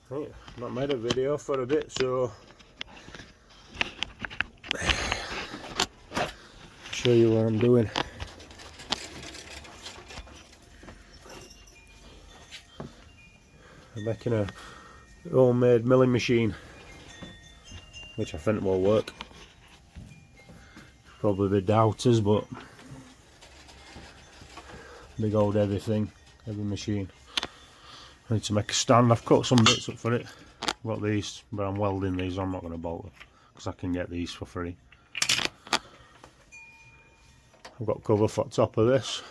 Right, not made a video for a bit, so show you what I'm doing. I'm making a homemade milling machine, which I think will work. Probably be doubters, but big old heavy thing, heavy machine. I need to make a stand. I've cut some bits up for it. I've got these, but I'm welding these. I'm not going to bolt them because I can get these for free. I've got cover for top of this.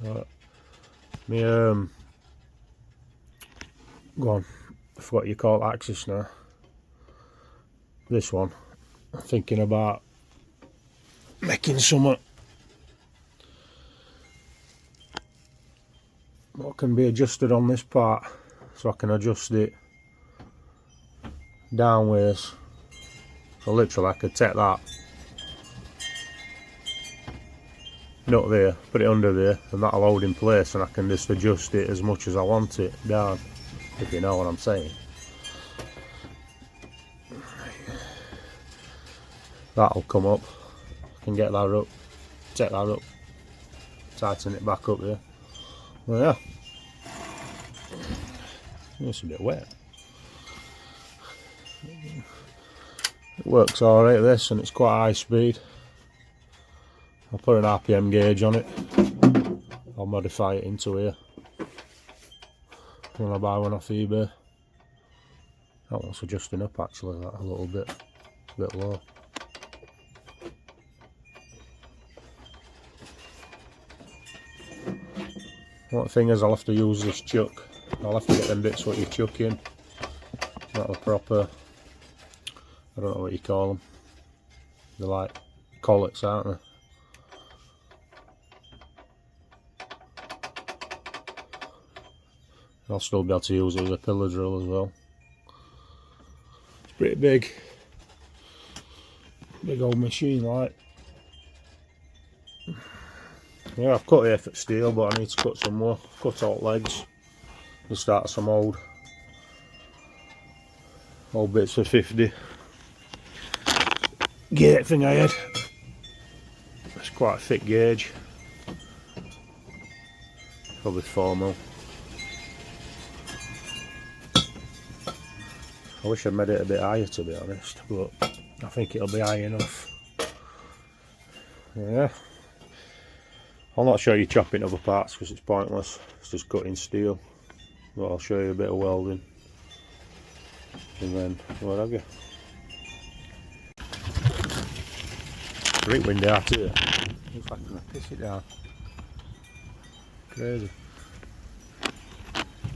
Go on, I forgot what you call it, axis now. This one, I'm thinking about making some what can be adjusted on this part, so I can adjust it downwards. So literally I could take that nut there, put it under there, and that'll hold in place, and I can just adjust it as much as I want it down, if you know what I'm saying. That'll come up, I can get that up, take that up, tighten it back up there. Well, yeah, it's a bit wet. It works alright this, and it's quite high speed. I'll put an RPM gauge on it. I'll modify it into here when I buy one off eBay. That one's adjusting up actually, that a little bit, a bit low. One thing is, I'll have to use this chuck. I'll have to get them bits what you chuck in. Not a proper, I don't know what you call them. They're like collets, aren't they? I'll still be able to use it as a pillar drill as well. It's pretty big. Big old machine like. Yeah, I've cut here for steel, but I need to cut some more. Cut out legs and start some old bits of 50 gate thing I had. It's quite a thick gauge, probably 4mm. I wish I'd made it a bit higher, to be honest, but I think it'll be high enough. Yeah, I'll not show you chopping other parts because it's pointless. It's just cutting steel, but I'll show you a bit of welding and then what have you. Great wind out here. Looks like I'm gonna piss it down. Crazy.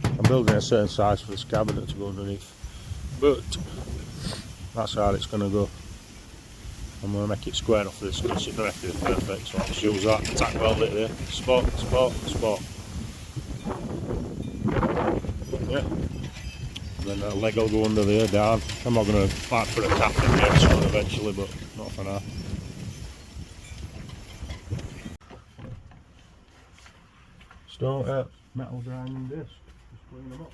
I'm building a certain size for this cabinet to go underneath, but that's how it's going to go. I'm going to make it square enough for this because it's not perfect, so I'll just use that, tack weld it there, spot, spot, spot. Yeah. And then that leg will go under there, down. I'm not going to fight for a tap in the episode eventually, but not for now. Start metal grinding disc, just clean them up.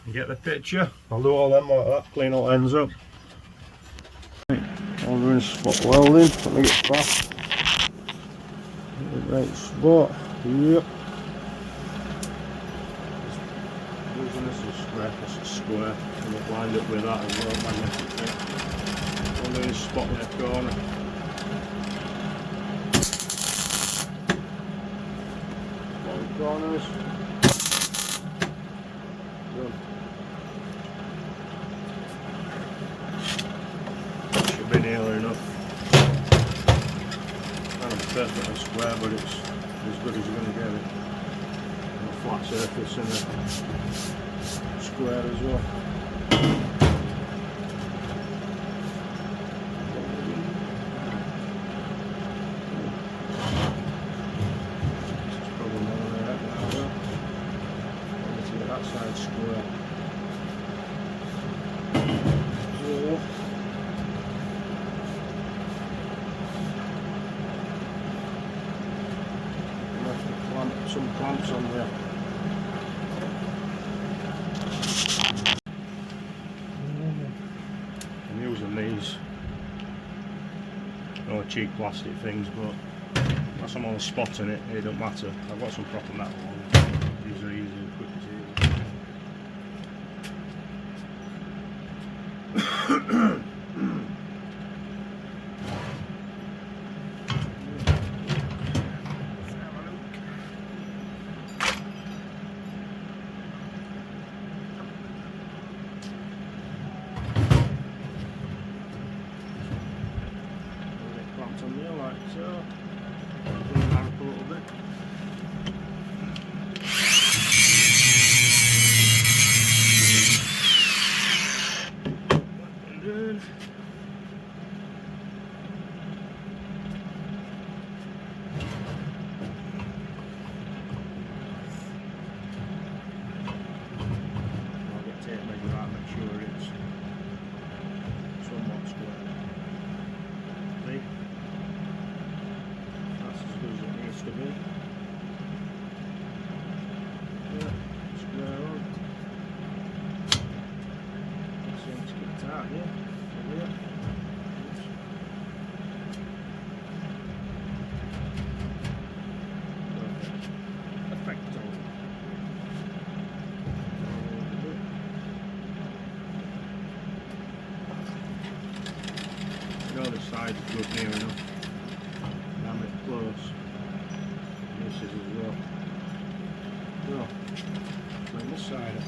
You get the picture? I'll do all them like that, clean all ends up. Right, I'm doing spot welding, let me get fast. Right spot, yep. Using this as square, this is square, and it lined up with that as well, magnetic thing. I'm doing a spot in the corner. Long corners. Good. Should be nearly enough. Kind of perfectly square, but it's as good as you're going to get it. And a flat surface and a square as well. This is probably more than that now, though. Let's get that side square. So, some clamps on there. I'm using these cheap plastic things, but that's I'm on spotting it, it don't matter. I've got some proper metal ones. These are easy and quick to use. On there like so. Clean that up a little bit. And then I'll get tape measure out, make sure it's somewhat square. See? That's as good as it needs to be. Yeah, square on. Seems to get tight here. Here. Perfecto. The other side's good near enough. Damn it close. And this is as well. So, clean this side up.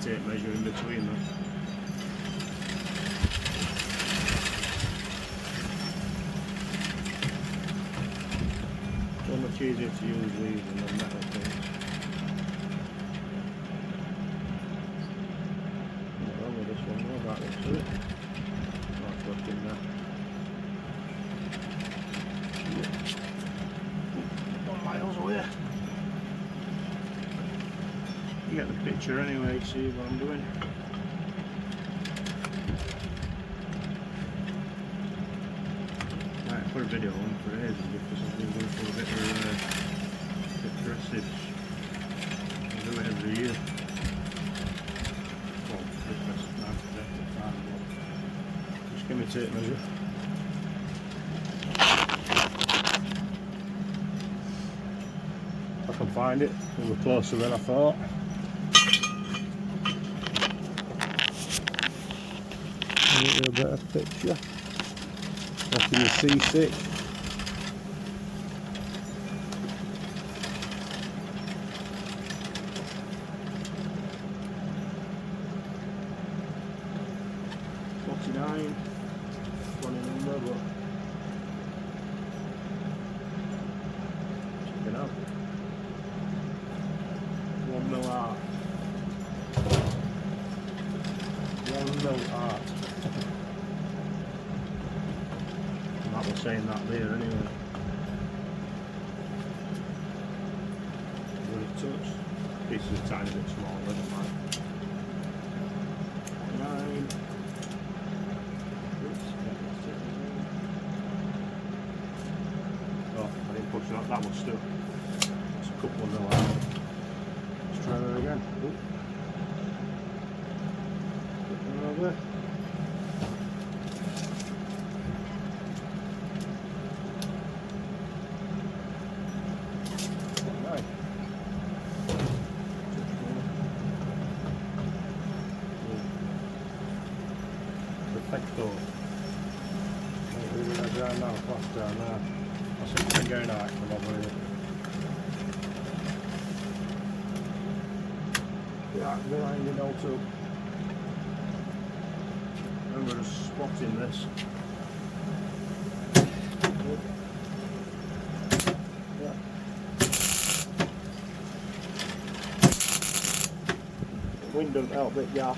Tape measure in between them. So much easier to use these than the metal things. Not wrong with this one, more about this to it. Not working there. 1 miles away. You get the picture anyway, see what I'm doing. Right, put a video on for ages because I've been going for a bit aggressive. I do it every year. Well, aggressive now, definitely fine, but just give me a tape measure. If I can find it, we were closer than I thought. A little better picture. That's in the C6. $49. Funny number, but check it out. 1 mil out. melt art. And that was saying that there anyway. Would it touch? This is a tiny bit small, doesn't matter. 9. Oops, oh, I didn't push that, that was stuck. It's a couple of mil out. Let's try that again. Oop. Put one over. Right. Perfecto. Right, down now, fast down now. I think it's going out from over here. Yeah, behind it also. Remember just spotting this. Yeah. Wind don't help it, yeah.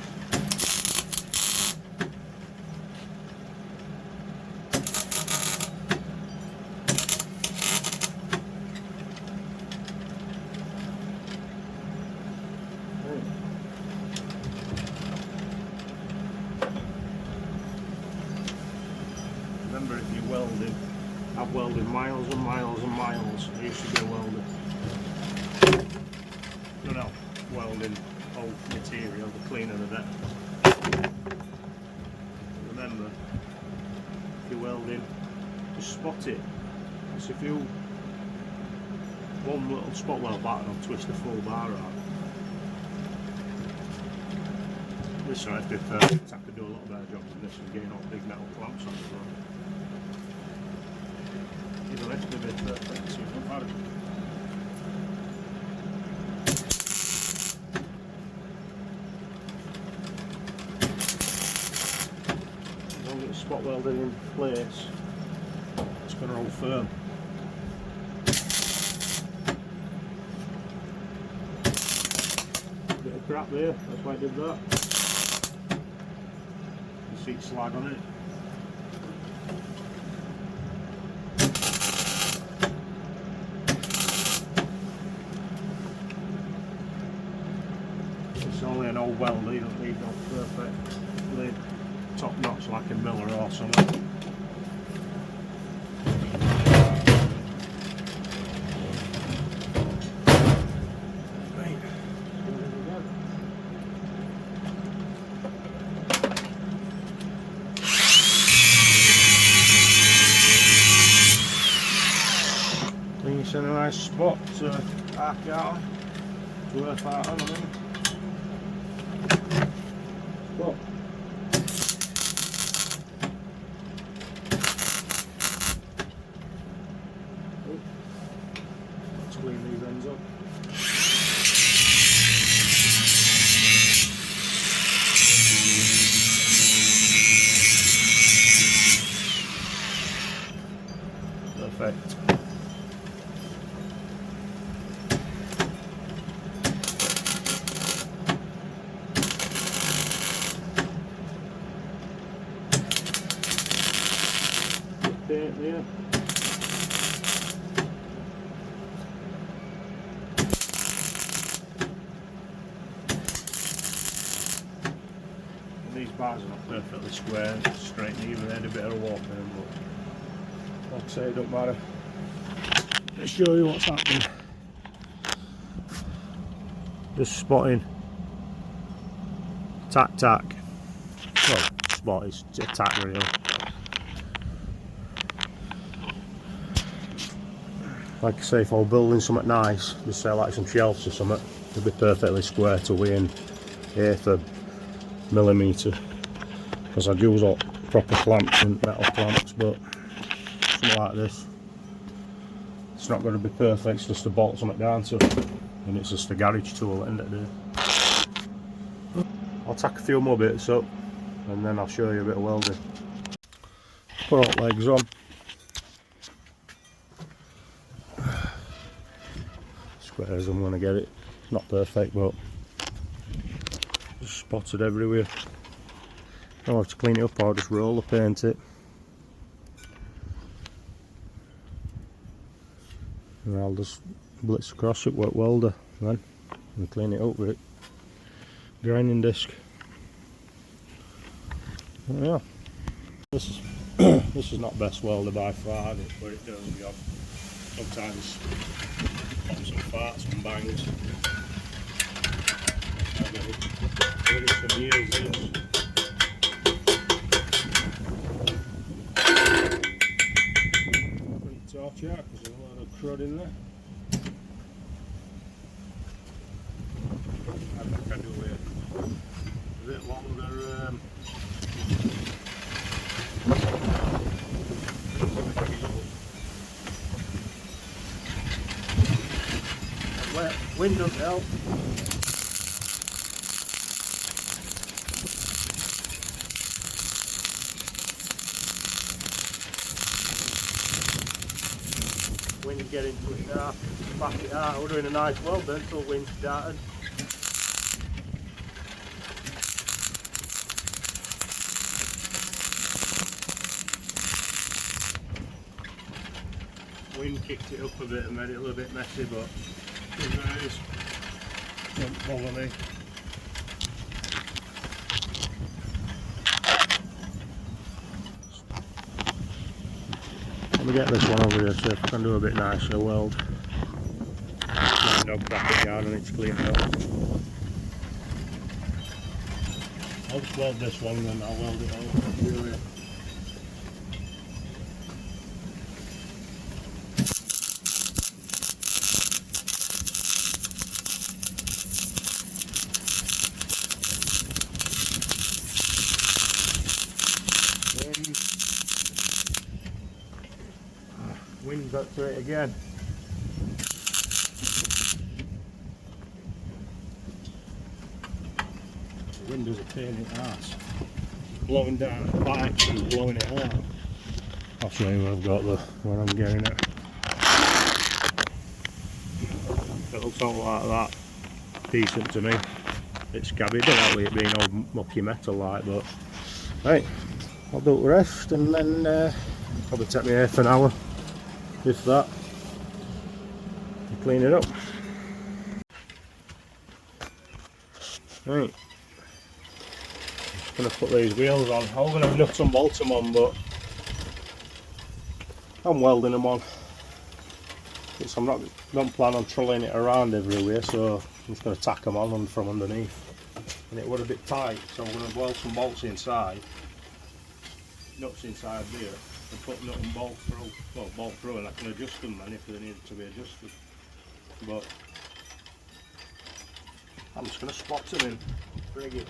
Remember, if you're welding, I've welded miles and miles and miles. I used to be a welder. You know, welding old material, the cleaner the better. Remember, if you're welding, just spot it. Because if you one little spot weld back and twist the full bar out. This side, if perfect, I could do a lot better job than this and getting all big metal clamps on the front. The rest of it perfect, so it doesn't matter. As long as it's spot welded in place, it's going to hold firm. Bit of crap there, that's why I did that. You see slag on it. It's only an old welder, you don't need no perfect top notch like a Miller or something. Right. It's in a nice spot to arc out, to earth out on, I mean. Well, let's clean these ends up. Perfect. Paint there. And these bars are not perfectly square, straight either. They had a bit of a warp in them, but like I say, it don't matter. Let's show you what's happening. Just spotting. Tack tack. Well, spot is a tack really. Like I say, if I were building something nice, just say like some shelves or something, it'd be perfectly square to within 1/8 of a millimetre. Because I'd use all proper clamps and metal clamps, but something like this, it's not going to be perfect, it's just to bolt something down to, and it's just a garage tool at the end of the day. I'll tack a few more bits up, and then I'll show you a bit of welding. Put all legs on. Square as I'm going to get it. Not perfect, but just spotted everywhere. I'll have to clean it up or just roller paint it. And I'll just blitz across it with welder then and clean it up with it. Grinding disc. Yeah. This is this is not best welder by far, but it does the job. Sometimes pop some farts and bangs. I've done it some years this. Put the torch out because there's a lot of crud in there. I think I do it a bit longer. Wind doesn't help. Wind get into it now, back it out. We're doing a nice weld then until wind started. Wind kicked it up a bit and made it a little bit messy, but it is. Don't bother me. Let me get this one over here, see if I can do a bit nicer weld. Dog back down and it's cleaned up. I'll just weld this one and then I'll weld it over. Wind got to it again. The wind is a pain in the arse. Blowing down the pipes and blowing it out. I'll show you where I'm getting it. It looks all like that. Decent to me. It's scabby, don't like it being all mucky metal like, but right, I'll do the rest and then probably take me half an hour, if that, to clean it up. Right, just going to put these wheels on. I'm going to nut and bolt them on, but I'm welding them on. Don't plan on trolling it around everywhere, so I'm just going to tack them on from underneath. And it was a bit tight, so I'm going to weld some bolts inside, nuts inside there, and put nut and bolt through. Well, bolt through, and I can adjust them then if they need to be adjusted. But I'm just going to spot them in, rig it.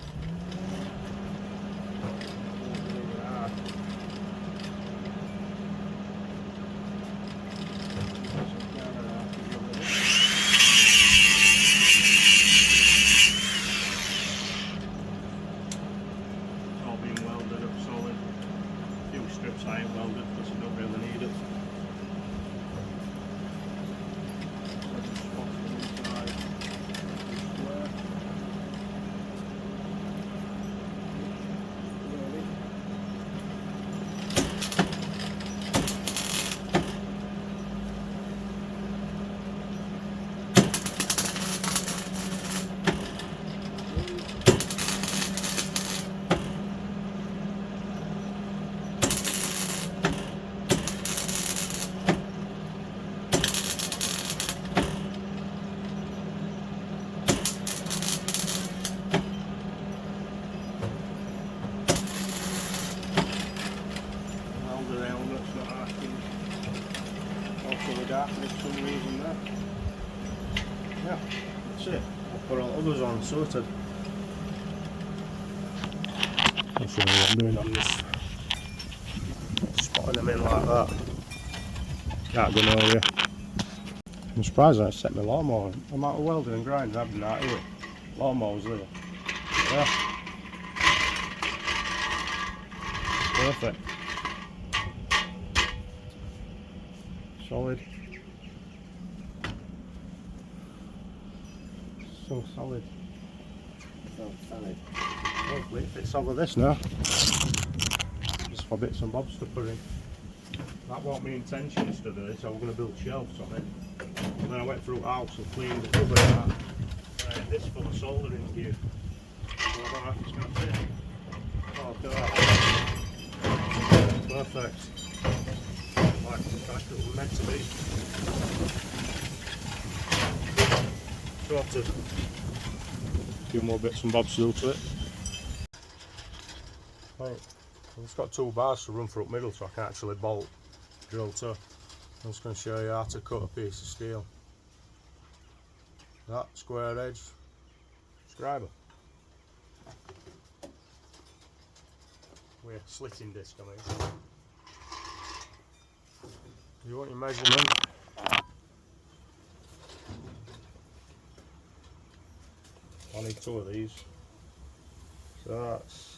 Strips I ain't welded because I don't really need it. Darkness for some reason there. Yeah, that's it. I'll put all others on sorted. I'll show you what I'm doing on this. Spotting them in like that. Can't go nowhere. I'm surprised I set my lawnmower. The amount of welding and grinding I've done out here. Lawnmower's there. Yeah. Perfect. Solid. So solid. so solid. Hopefully it fits over this now. Just for bits and bobs to put in. That wasn't my intention to do this. I was going to build shelves on it. And then I went through the house and cleaned the cupboard out. I had this full of soldering gear. So I don't know if it's going to fit. Oh, look at that. Perfect. Like it was meant to be. Sorted. A few more bits and bobs to do to it. Right, I've just got 2 bars to run through up middle so I can actually bolt drill to. I'm just going to show you how to cut a piece of steel. That square edge scriber with a slitting disc on it. You want your measurement. I need 2 of these. So that's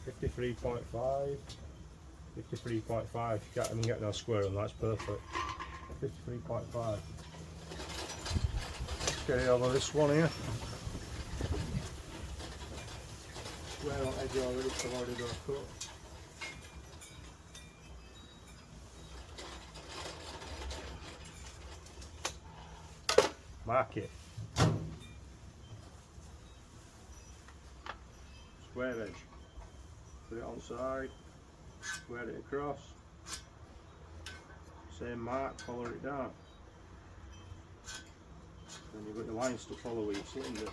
53.5. 53.5. You can't even get no square on that's perfect. 53.5. Get it over this one here. Square on edge already, so I've already done a cut. Mark it. Square edge. Put it on side. Square it across. Same mark, follow it down. Then you've got your lines to follow with your slitting disc.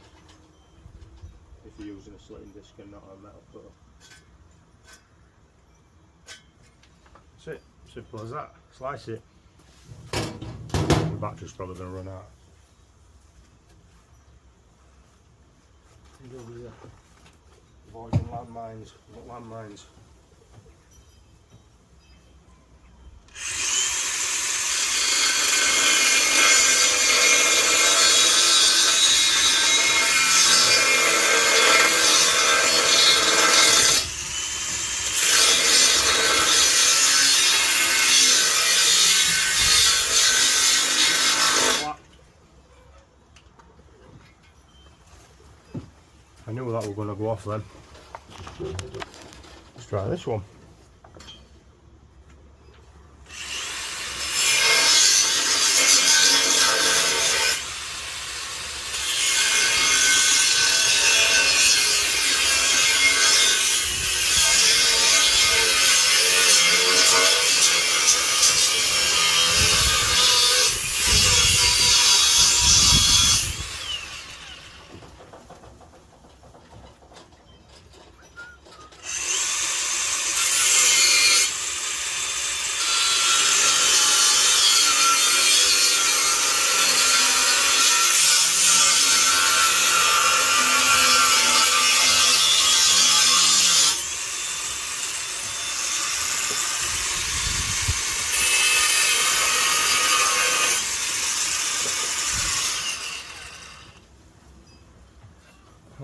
If you're using a slitting disc and not a metal cutter. That's it. Simple as that. Slice it. The battery's probably going to run out. Avoiding landmines. Not landmines. I knew that was going to go off then. Let's try this one.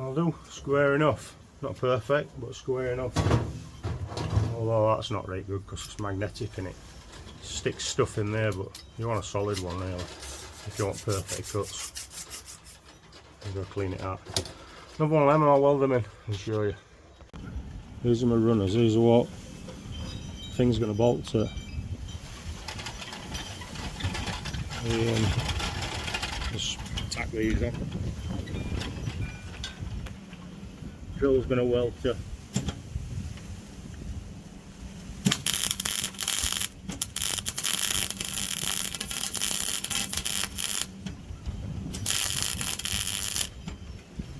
I'll do square enough, not perfect but square enough, although that's not right good because it's magnetic and it sticks stuff in there, but you want a solid one really if you want perfect cuts. I'm going to clean it out. Another one of them and I'll weld them in and show you. These are my runners, these are what things going to bolt to. Just tack these on. Drill's going to weld to.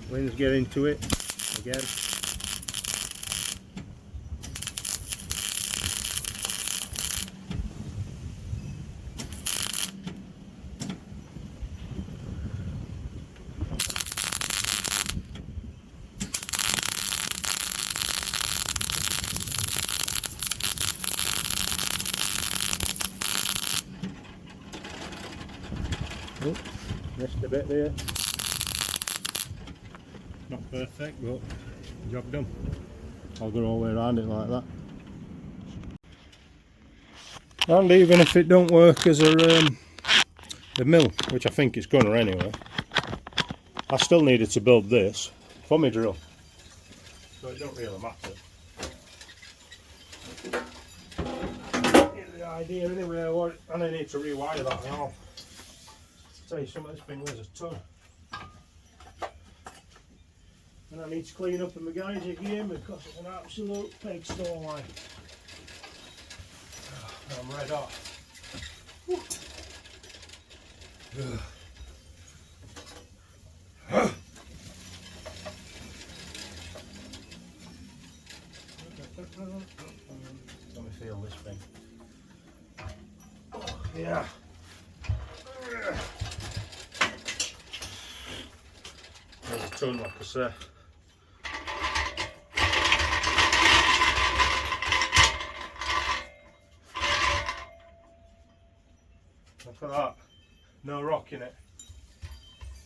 Wind's getting to it again. Oh, missed a bit there. Not perfect, but job done. I'll go all the way around it like that. And even if it don't work as a mill, which I think it's gonna anyway, I still needed to build this for my drill, so it don't really matter. Here's the idea anyway, and I need to rewire that now. I'll tell you something, this thing weighs a ton. And I need to clean up in my garage again because it's an absolute pigsty line. I'm red hot. Let me feel this thing. Oh, yeah. There's a ton, like I say. Look at that. No rock in it.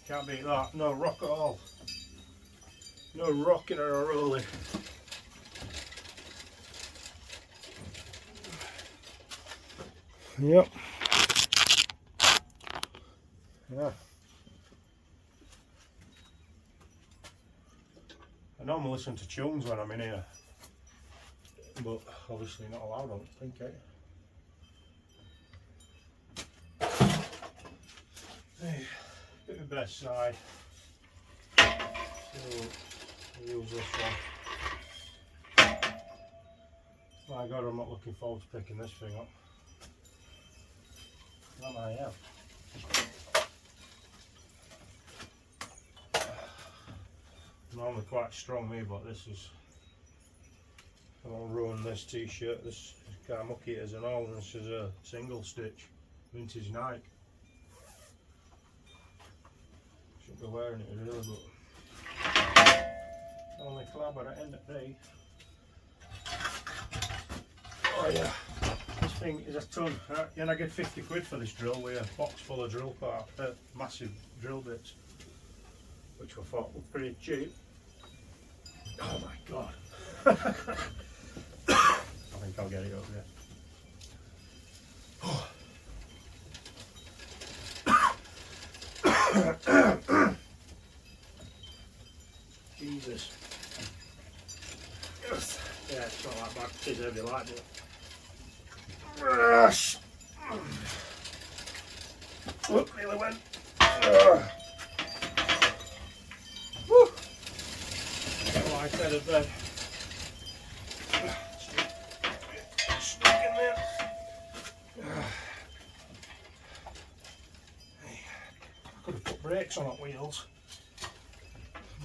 Can't beat that. No rock at all. No rocking or rolling. Yep. Yeah. I normally listen to tunes when I'm in here, but obviously not allowed, I don't think, eh? Hey, bit of best side. So I'll use this one. My God, I'm not looking forward to picking this thing up. That I am. Normally quite strong me, but this is, I won't ruin this t-shirt. This is kind of mucky as an all, and this is a single stitch vintage Nike. Shouldn't be wearing it really, but only clobber at end of the day. Oh yeah, this thing is a ton, and I get 50 quid for this drill with a box full of drill part, massive drill bits, which I thought was pretty cheap. Oh my God. I think I'll get it up there. Jesus. Yes. Yeah, it's not that bad. It's heavy like it. Oh, nearly went. Woo. Like I said at bed. Stuck in there. I could have put brakes on the wheels,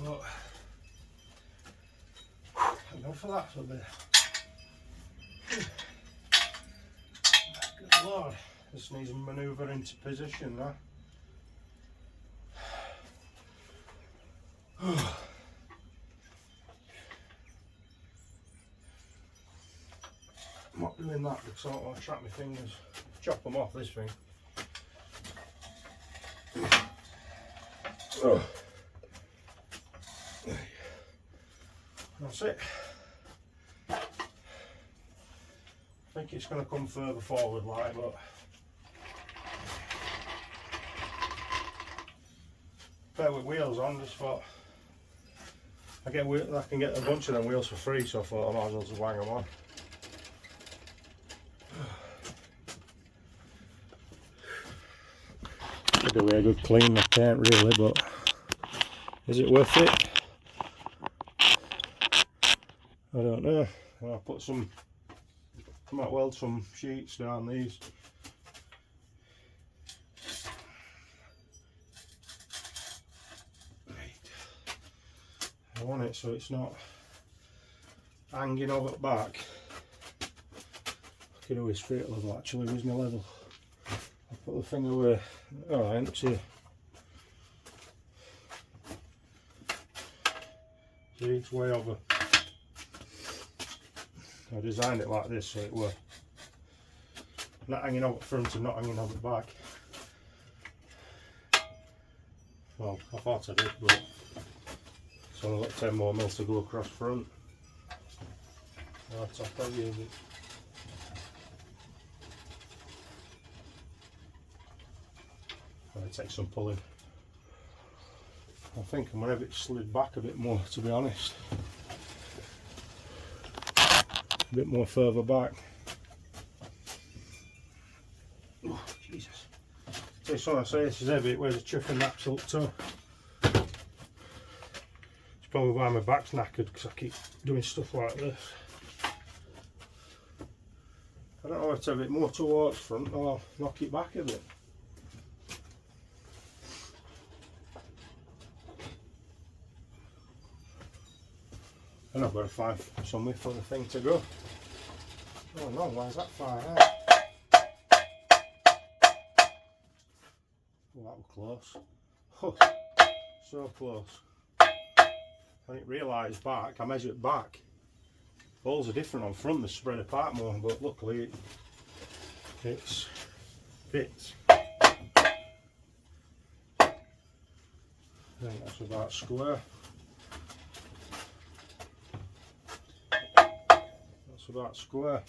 but I'm going for that for a bit. Good Lord, this needs manoeuvre into position now. I'm not doing that because I don't want to trap my fingers. Chop them off this thing. Oh. That's it. I think it's going to come further forward like, but fair with wheels on, just thought I can get a bunch of them wheels for free, so I thought I might as well just wang them on. Could do a good clean, I can't really, but is it worth it? I don't know. I'll put some, I might weld some sheets down these. I want it so it's not hanging over the back. I could do a straight level actually, there isn't a level. I'll put the thing away. Alright, let's see. See, it's way over. I designed it like this so it were not hanging over the front and not hanging over the back. Well, I thought I did, but so I've got 10 more mil to go across front. That's how heavy is it? It takes some pulling. I think I'm going to have it slid back a bit more, to be honest. A bit more further back. Oh, Jesus. This one I say this is heavy, it weighs a chuffing absolute ton. It's probably why my back's knackered, because I keep doing stuff like this. I don't know if to have it more towards front or knock it back a bit. And I've got to find somewhere for the thing to go. Oh no, why is that far out? Oh, that was close. Oh, so close. I didn't realise back, I measured back. Balls are different on front, they're spread apart more, but luckily it fits. I think that's about square. That's about square.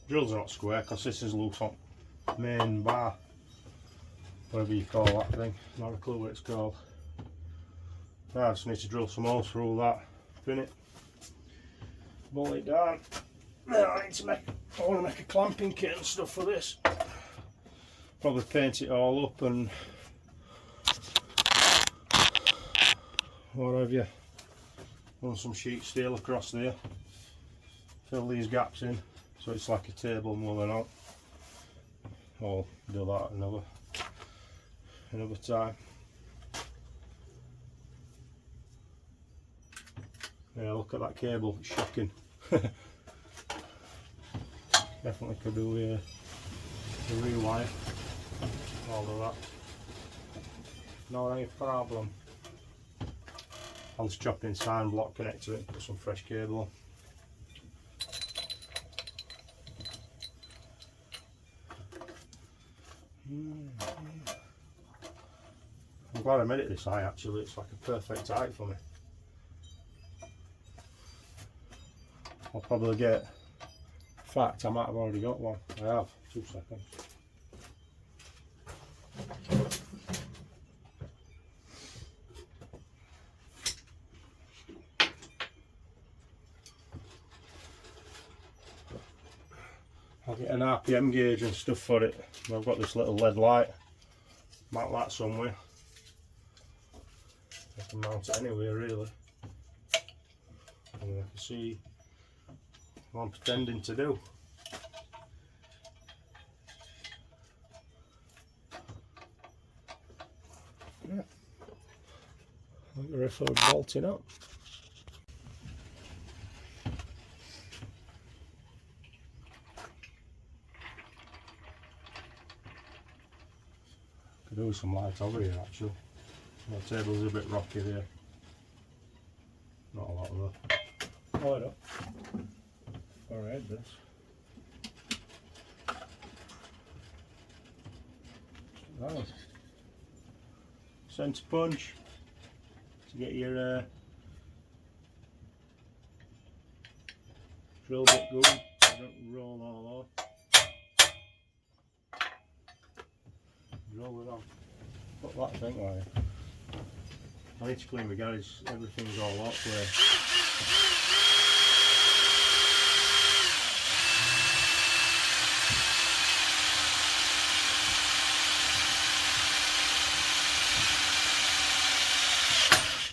Drills are not square because this is loose on main bar. Whatever you call that thing, not a clue what it's called. Now I just need to drill some holes through that, pin it, bolt it down. Now I want to make a clamping kit and stuff for this. Probably paint it all up and what have you. Run some sheet steel across there. Fill these gaps in so it's like a table more than not. I'll do that another time. Yeah, look at that cable, it's shocking. Definitely could do a rewire. All of that. Not any problem. I'll just chop in sign block, connect to it, put some fresh cable on. I'm glad I made it this high actually, it's like a perfect height for me. I'll probably get, in fact I might have already got one, I have, 2 seconds. I'll get an RPM gauge and stuff for it. I've got this little LED light, mount that somewhere. I can mount it anywhere really. And I can see what I'm pretending to do. Yeah. I think we're for bolting up. Could do some light over here actually. The table's a bit rocky there. Not a lot though. Oh, I know. Alright, this. Nice. Centre punch to get your drill bit going so you don't roll all off. Roll it on. Put that thing away. I need to clean my garage, everything's all up there.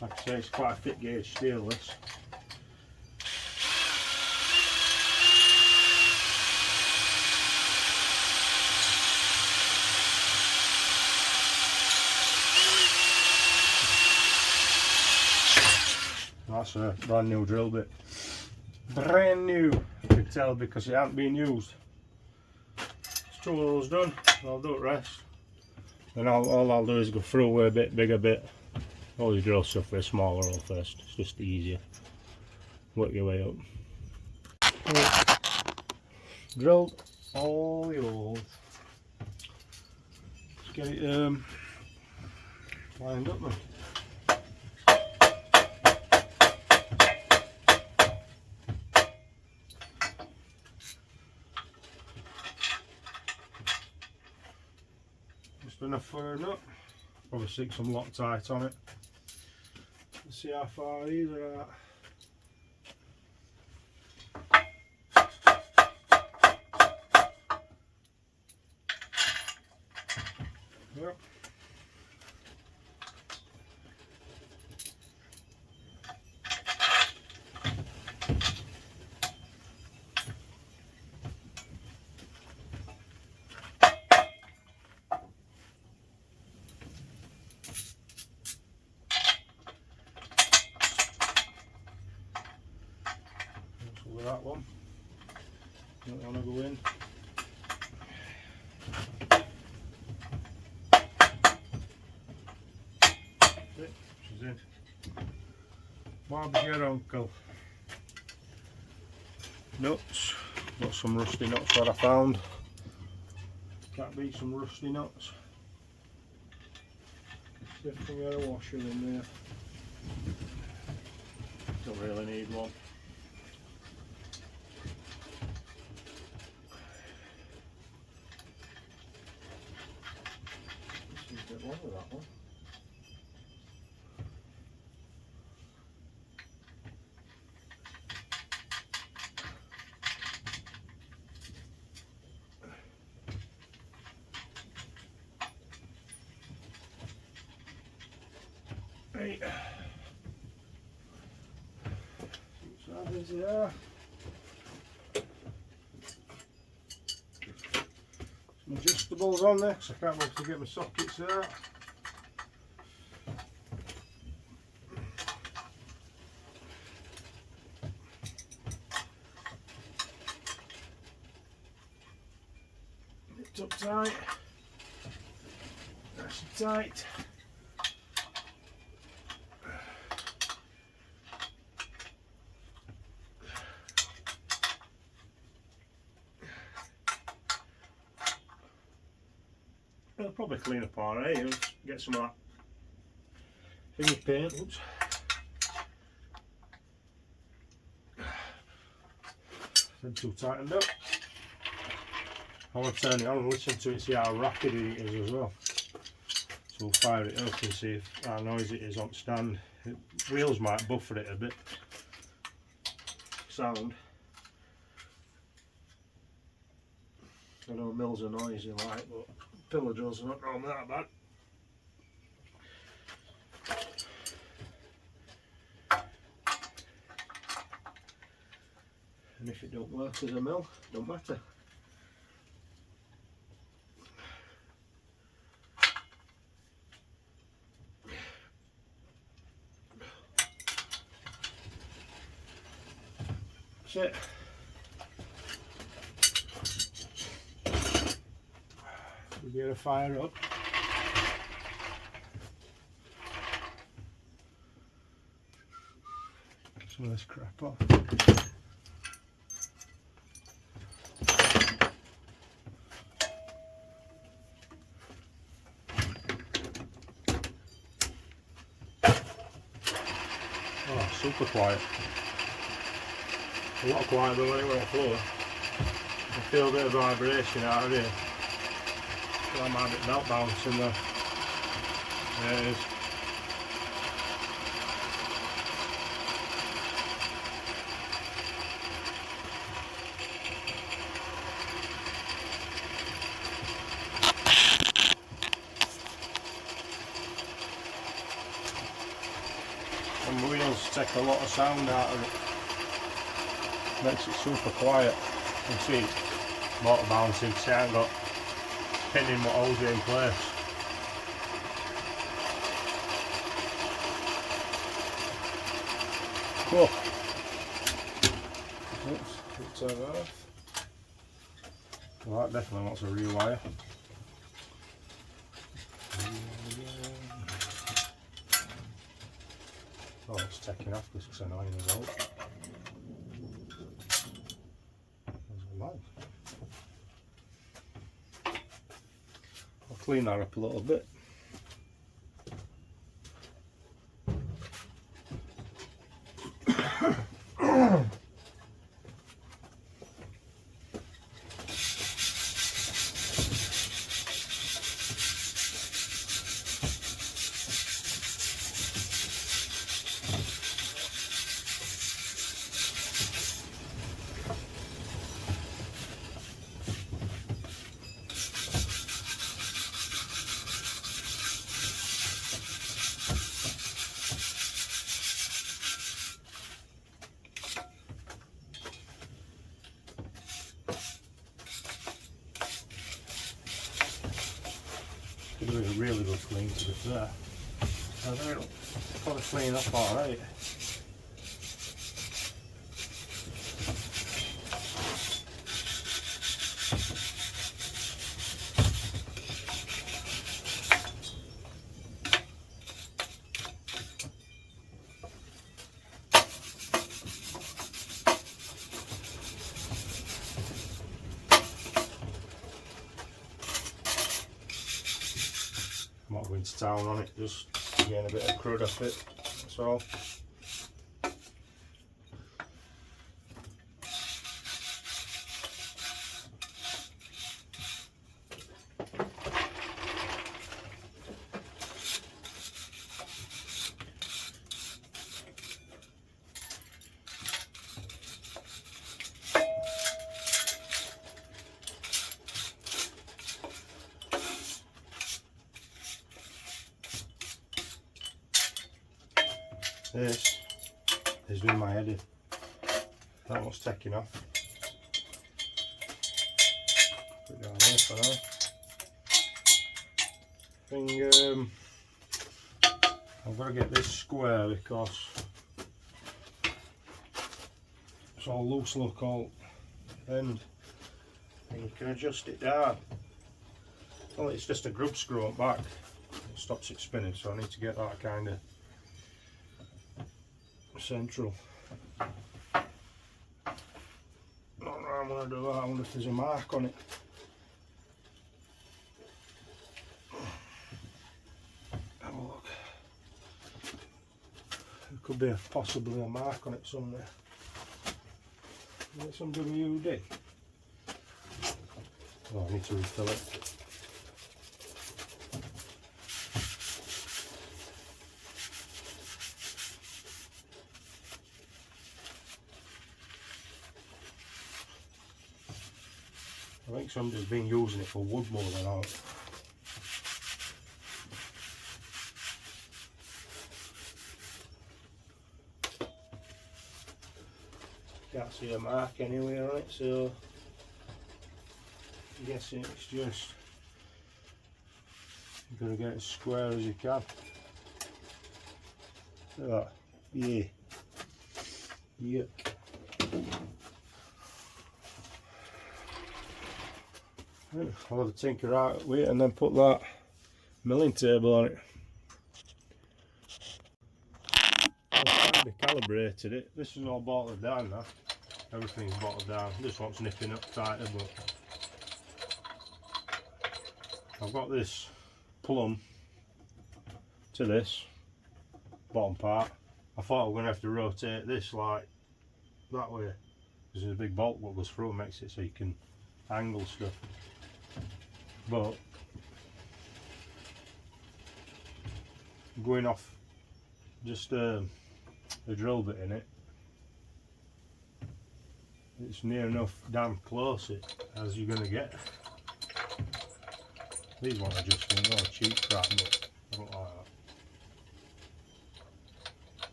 Like I say, it's quite a thick gauge steel this. That's a brand new drill bit. Brand new, you can tell because it hasn't been used. It's 2 holes done, I'll do it rest. And all I'll do is go through a bit, bigger bit. All your drill stuff for a smaller hole first, it's just easier. Work your way up. Right. Drilled all the holes. Let's get it lined up then. Enough for a nut. Probably stick some Loctite on it. See how far these are at. Yep. With that one, don't want to go in. She's in. Bob's your uncle. Nuts. Got some rusty nuts that I found. Can't beat some rusty nuts. Definitely got a washer in there. Don't really need one. Seems a bit long with that one. Right. So that is there. Some adjustables on there, because I can't wait to get my sockets out. It's up tight. Nice and tight. I'll probably clean up alright, get some of that finger paint. Oops. Then too tightened up. I want to turn it on and listen to it, see how rapid it is as well. So we'll fire it up and see how noisy it is on stand. Wheels might buffer it a bit. Sound. I know mills are noisy like, but pillar drills are not normally that bad. And if it don't work as a mill, don't matter. That's it. We get a fire up. Get some of this crap off. Oh, super quiet. A lot quieter than when it went on the floor. I feel a bit of vibration out of here. I might have a bit belt bounce in there. There it is. And wheels take a lot of sound out of it. Makes it super quiet. You can see it's motor bouncing, see I haven't got pinning what holds it in place. Cool. Oops, turn that off. Well, that definitely wants a rewire. Oh, it's taking off because it's annoying as well. There's a light. I'll clean that up a little bit. really good clean to be fair. I think it'll probably clean up alright. I'm not going to town on it, just getting a bit of crud off it, that's all. This is doing my head in. That one's taking off. Put it down there for now. I think I've got to get this square because it's all loose look all end, and you can adjust it down. Well, it's just a grub screw up back. It stops it spinning, so I need to get that kind of central. I don't know how I'm going to do that. I wonder if there's a mark on it. Have a look. There could be possibly a mark on it somewhere. Is it some WD? Oh, I need to refill it. I think somebody's been using it for wood more than all. Can't see a mark anywhere on it, so I'm guessing it's just you've got to get it as square as you can. Look at that. Yeah. Yuck. I'll have a tinker out with it and then put that milling table on it. I've finally calibrated it. This is all bottled down now. Everything's bottled down. This one's nipping up tighter, but I've got this plumb to this bottom part. I thought I was going to have to rotate this like that way. There's a big bolt what goes through and makes it so you can angle stuff. But going off just a drill bit in it, it's near enough damn close it as you're going to get. These ones are just cheap crap, but I don't like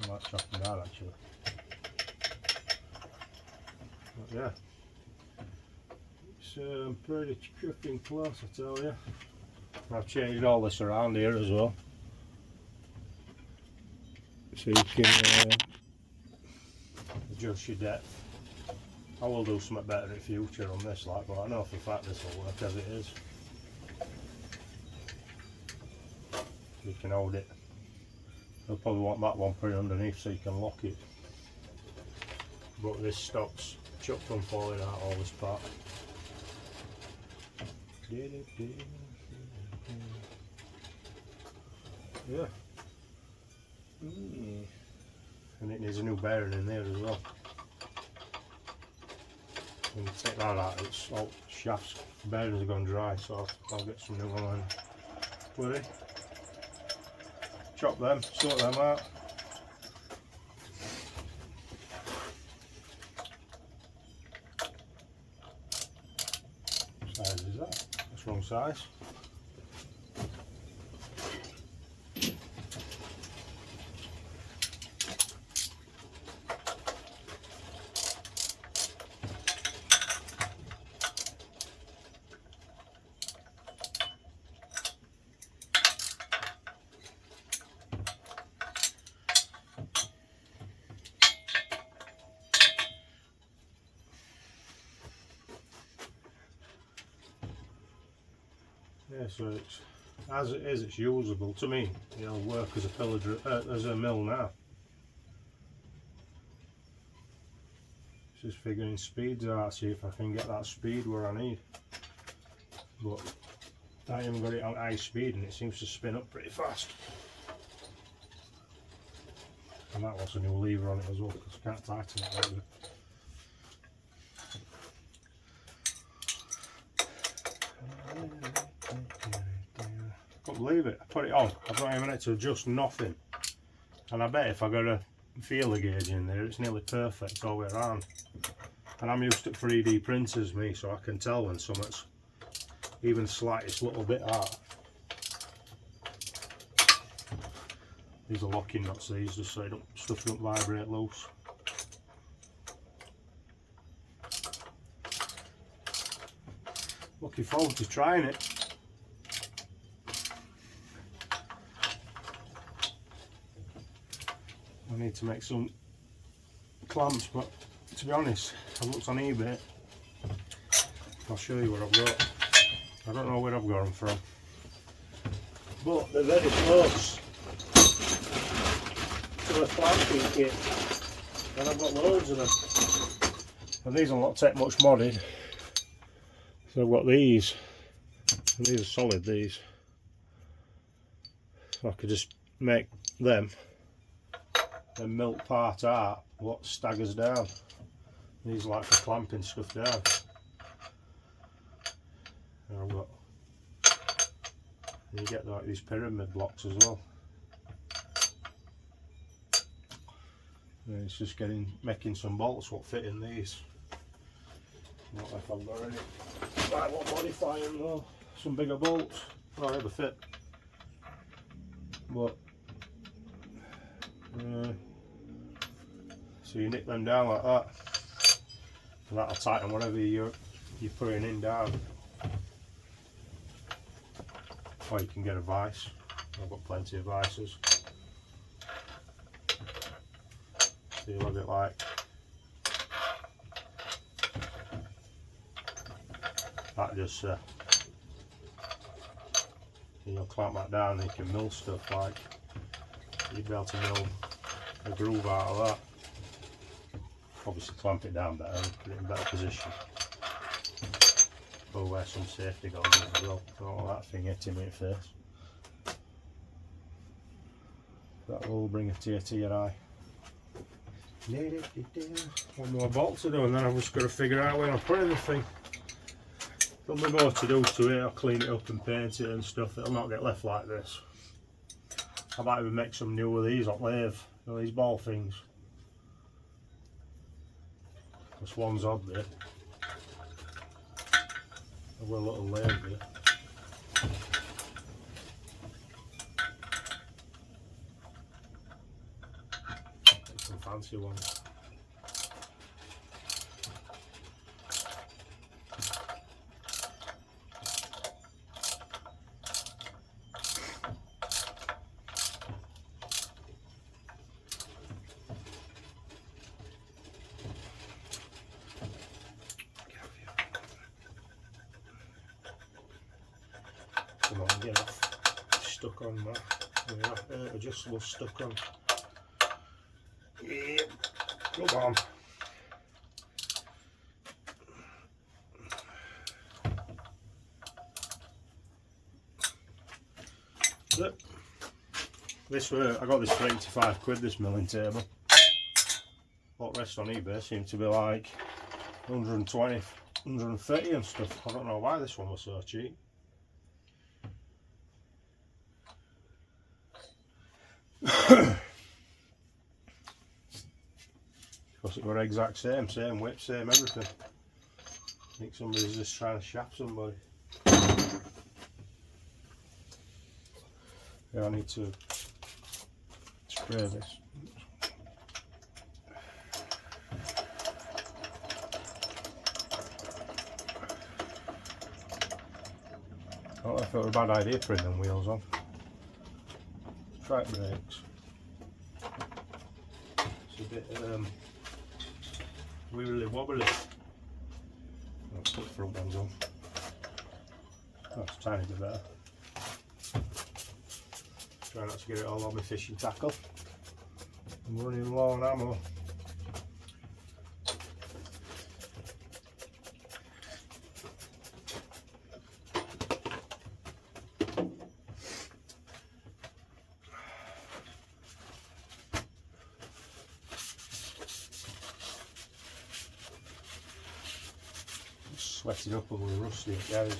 that. I like chopping down actually. But yeah. Pretty tripping close, I tell you. I've changed all this around here as well, so you can adjust your depth. I will do something better in the future on this, like, but I know for a fact this will work as it is. You can hold it. You'll probably want that one put underneath so you can lock it. But this stops chuck from falling out all this part. Yeah. And it needs a new bearing in there as well. When you take that out, it's all shafts, bearings are gone dry, so I'll get some new one and put in. Chop them, sort them out. What size is that? That's wrong size. Yeah, so it's, as it is, it's usable to me. It'll work as a pillager, as a mill now. Just figuring speeds out, see if I can get that speed where I need. But I haven't got it on high speed and it seems to spin up pretty fast. And that wants a new lever on it as well because I can't tighten it like that. Can't believe it, I put it on, I've not even had to adjust nothing. And I bet if I got a feeler gauge in there, it's nearly perfect all the way around. And I'm used to 3D printers, me, so I can tell when something's even slightest little bit out. These are locking nuts, these, just so stuff don't vibrate loose. Looking forward to trying it. I need to make some clamps, but to be honest, I've looked on eBay. I'll show you what I've got. I don't know where I've got them from, but they're very close to a clamping kit, and I've got loads of them. And these will not take much modding. So I've got these, and these are solid, these. So I could just make them and milk part out what staggers down. These are like for clamping stuff down. And I've got, and you get like these pyramid blocks as well. And it's just making some bolts what fit in these. Not if I've got any. Right, what modify them though? Some bigger bolts. Oh, they'll fit. But so you nick them down like that, and that'll tighten whatever you're putting in down. Or you can get a vise. I've got plenty of vices. So you'll have it like that, just you'll clamp that down and you can mill stuff like you'd be able to mill a groove out of that. Obviously clamp it down better and put it in better position. Or wear some safety goggles as well. Don't want that thing hitting me in the face. That will bring a tear to your eye. One more bolt to do and then I've just got to figure out where I'm putting the thing. There'll be more to do to it. I'll clean it up and paint it and stuff. It'll not get left like this. I might even make some new of these on lathe. You know, these ball things. This one's odd there. I've got a little lathe there. Take some fancy ones. Come on, get off. Stuck on that. Yeah, adjustable stuck on. Yep. Come on. Look. This I got this for 85 quid, this milling table. What rest on eBay seemed to be like 120, 130 and stuff. I don't know why this one was so cheap. Because it were exact same width, same everything. I think somebody's just trying to shaft somebody. Yeah, I need to spray this. I don't know if it was a bad idea putting them wheels on. Track brakes. It's a bit wibbly wobbly. I'll put the front ones on. That's a tiny bit better. Try not to get it all on my fishing tackle. I'm running low on ammo. Sweating up a little rusty at the edge.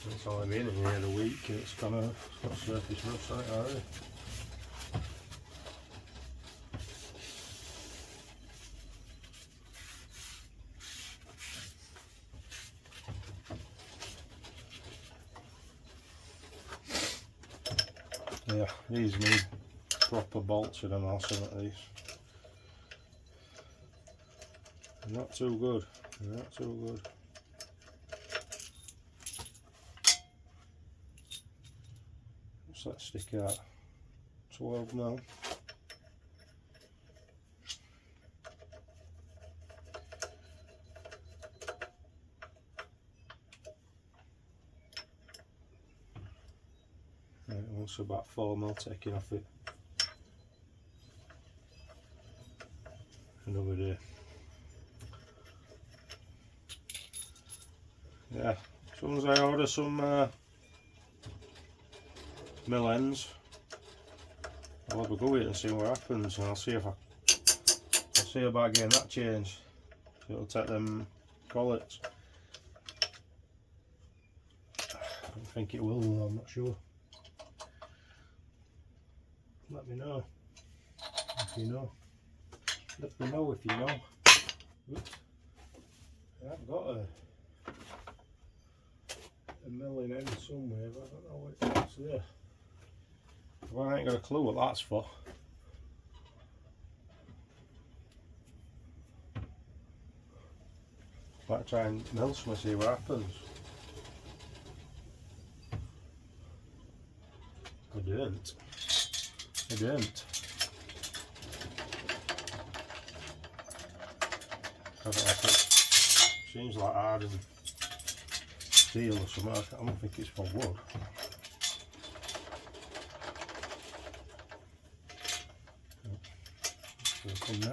It's only been in here a week and it's got surface rust on it already. Yeah, these need proper bolts in them or something, these. They're not too good. They're not too good. What's that stick out? 12 now. Right, also about 4 mil taking off it. Another day. Yeah, as soon as I order some mill ends, I'll have a go at it and see what happens, and I'll see about getting that changed. So it'll take them collets. I don't think it will, though, I'm not sure. Let me know if you know. Let me know if you know. Oops. I've got a milling end somewhere, but I don't know what's there. Well, I ain't got a clue what that's for. Might try and mill some and see what happens. I didn't. I don't know if it seems like hardened steel or something. I don't think it's for wood. Come now.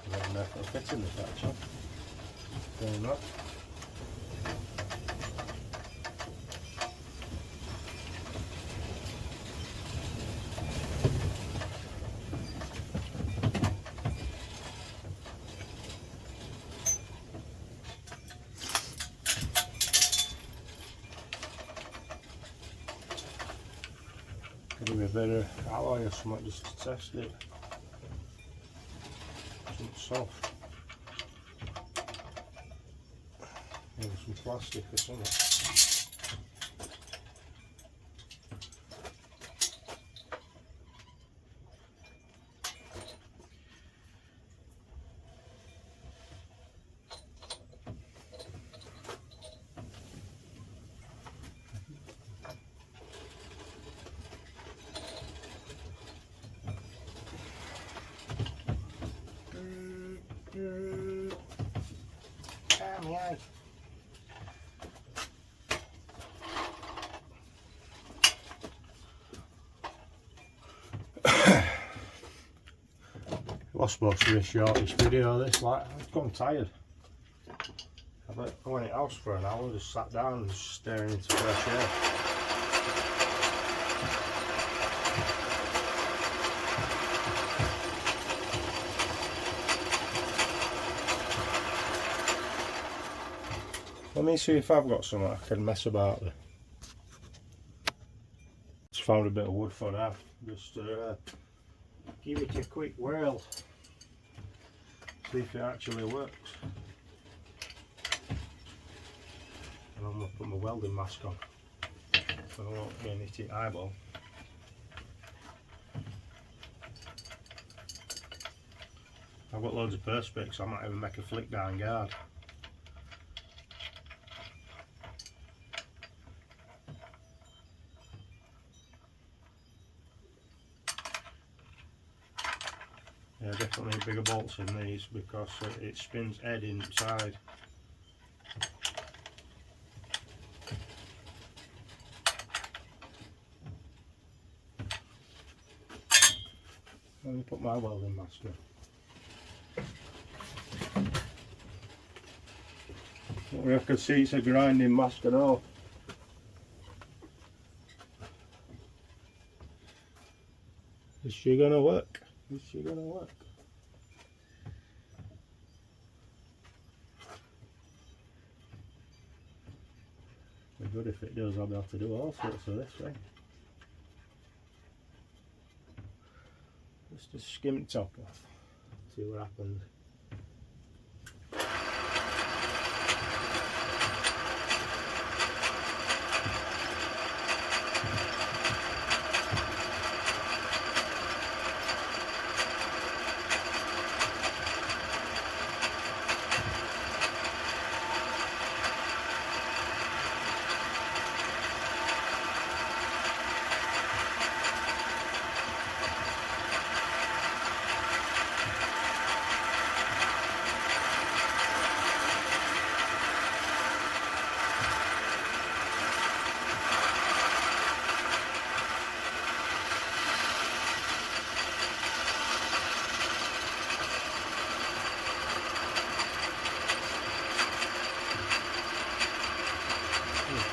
I don't know if it'll fit in this actually. Doing that. Give me a bit of alloy or something just to test it. Something soft. Maybe some plastic or something. It was supposed to be a shortish video, this, like, I've gone tired. I went in the house for an hour, just sat down and just staring into fresh air. Let me see if I've got something I can mess about with. Just found a bit of wood for now. Just give it a quick whirl. See if it actually works. And I'm going to put my welding mask on so I won't get an itchy eyeball. I've got loads of perspex, so I might even make a flick down guard. put bigger bolts in these because it spins head inside. Let me put my welding mask on. I can see it's a grinding mask at all. Is she gonna work? Is she gonna work? Be good if it does. I'll be able to do all sorts of this, right? Just skim the top off. See what happens.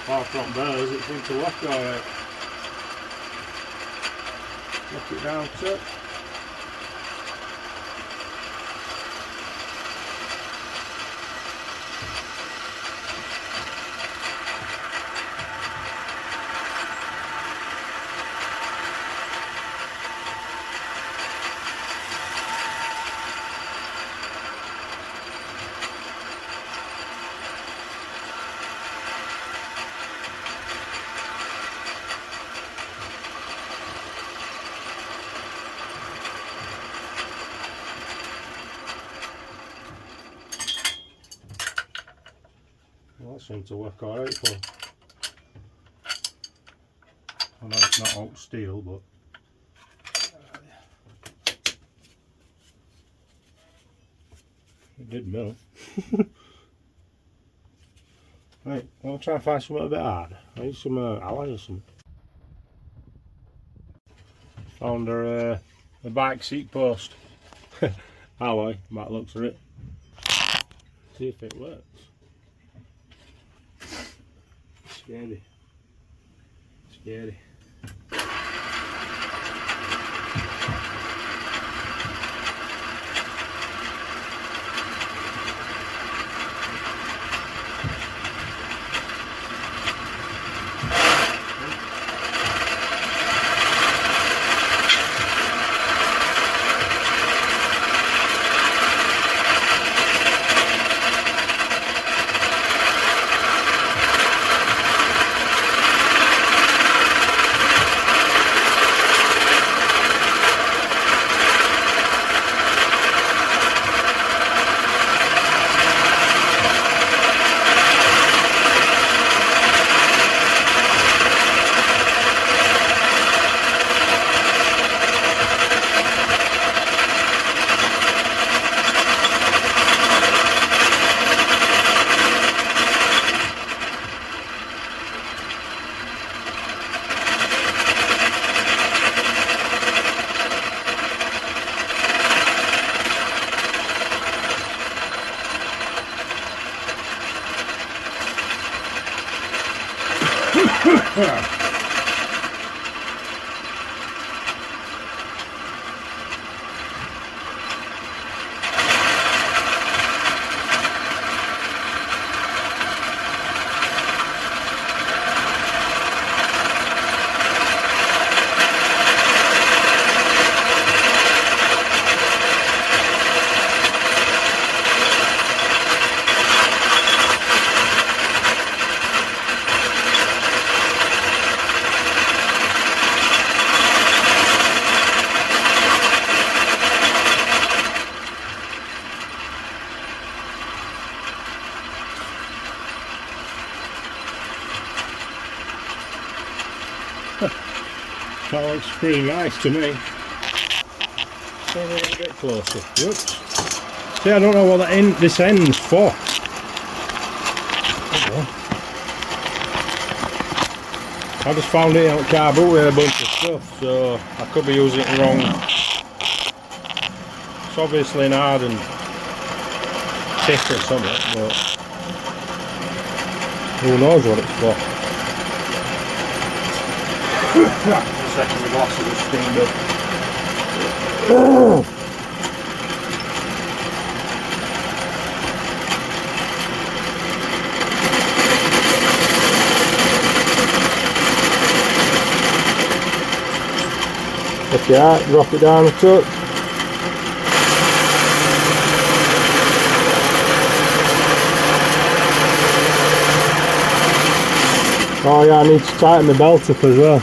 Far from bears, it seems to work alright. Lock it down to it. Well, that seems to work alright for. I know it's not oak steel, but it did mill. Right, I'll try and find something a bit hard. I need some alloy or something. Found her a bike seat post. Alloy, might look for it. See if it works. Scary. Scary. That looks pretty nice to me. bit closer. Whoops. See, I don't know what this end's for. I just found it on car boot with a bunch of stuff, so I could be using it wrong. It's obviously an hardened tip or something, but who knows what it's for. A second, the glasses are steamed up. Okay, drop it down a touch. Oh yeah, I need to tighten the belt up as well.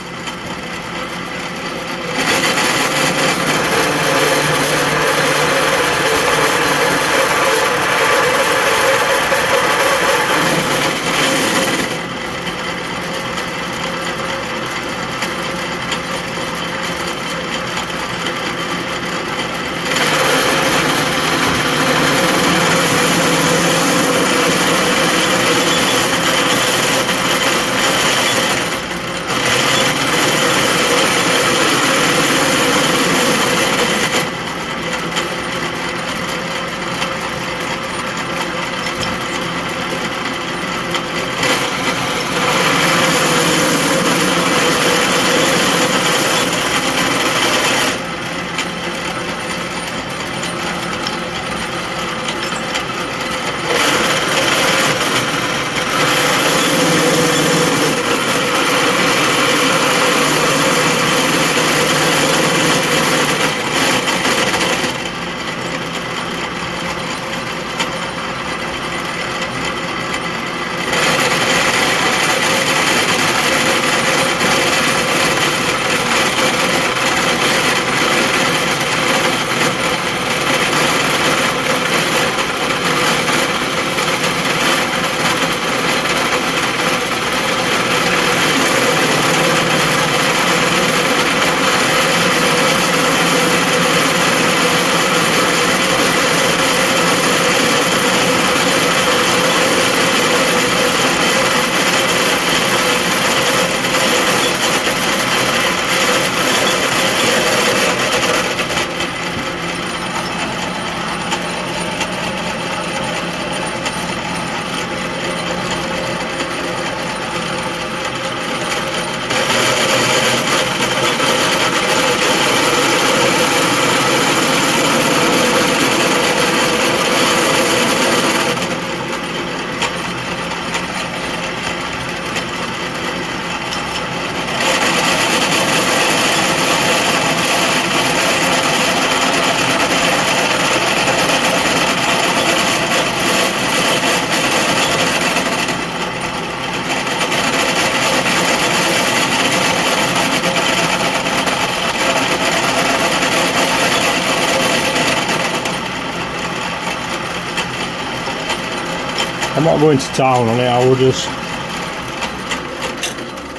I'm not going to town on it, I will just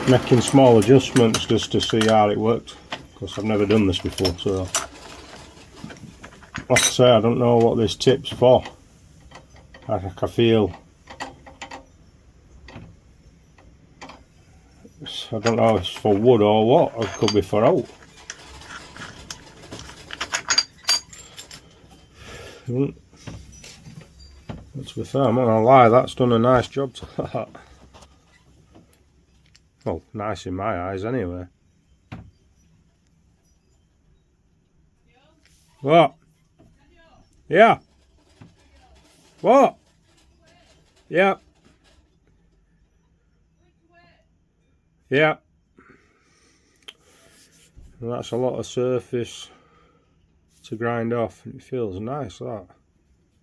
making small adjustments just to see how it works, because I've never done this before. So like I say, I don't know what this tip's for. I feel, I don't know if it's for wood or what, or it could be for out. To be fair, I'm not gonna lie, that's done a nice job to that. Well, nice in my eyes anyway. What? Yeah. What? Yeah. Yeah. And that's a lot of surface to grind off, and it feels nice, that.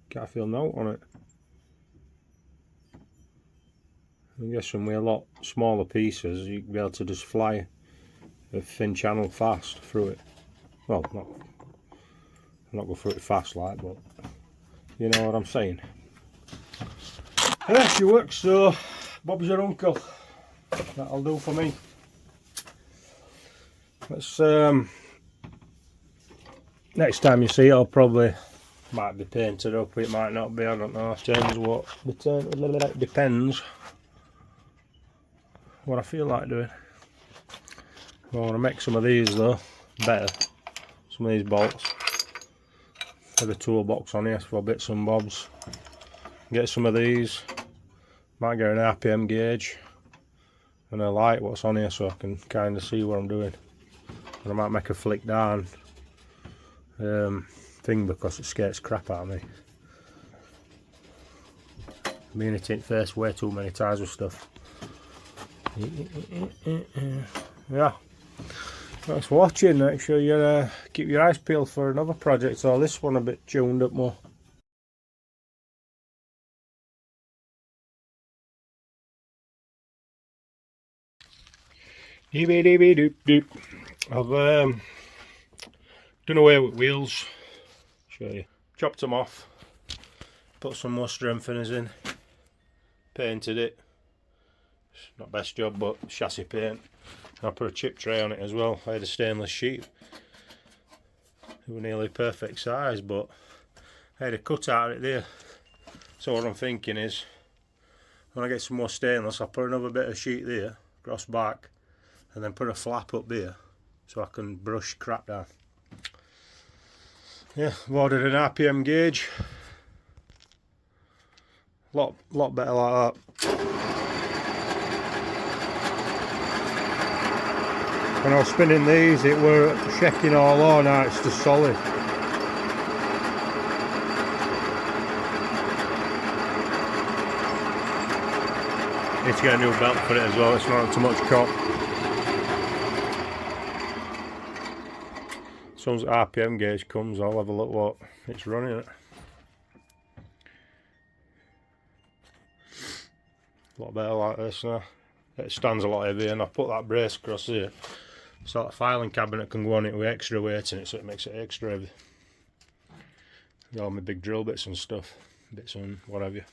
Can't feel no on it. I guess when we're a lot smaller pieces, you'd be able to just fly a thin channel fast through it. Well, not go through it fast like, but you know what I'm saying. And there she works, so Bob's your uncle. That'll do for me. Let's next time you see it, I'll probably might be painted up, it might not be, I don't know. Depends what I feel like doing. I want to make some of these though better. Some of these bolts. Have a toolbox on here for bits and bobs. Get some of these. Might get an RPM gauge and a light what's on here so I can kind of see what I'm doing. And I might make a flick down thing because it scares crap out of me. I've been hit in the face way too many times with stuff. Yeah. Thanks for watching. Make sure you keep your eyes peeled for another project or this one a bit tuned up more. I've done away with wheels. Show you. Chopped them off. Put some more strengtheners in. Painted it. It's not best job, but chassis paint. I put a chip tray on it as well. I had a stainless sheet. It was nearly perfect size, but I had a cut out of it there. So what I'm thinking is, when I get some more stainless, I'll put another bit of sheet there, cross back, and then put a flap up there, so I can brush crap down. Yeah, I've ordered an RPM gauge. Lot better like that. When I was spinning these, it were shaking all on. Now it's just solid. Need to get a new belt for it as well. It's not too much cop. As soon as the RPM gauge comes, I'll have a look what it's running at. A lot better like this now. It stands a lot heavier, and I put that brace across here so that filing cabinet can go on it with extra weight in it, so it makes it extra heavy. All my big drill bits and stuff, bits and whatever.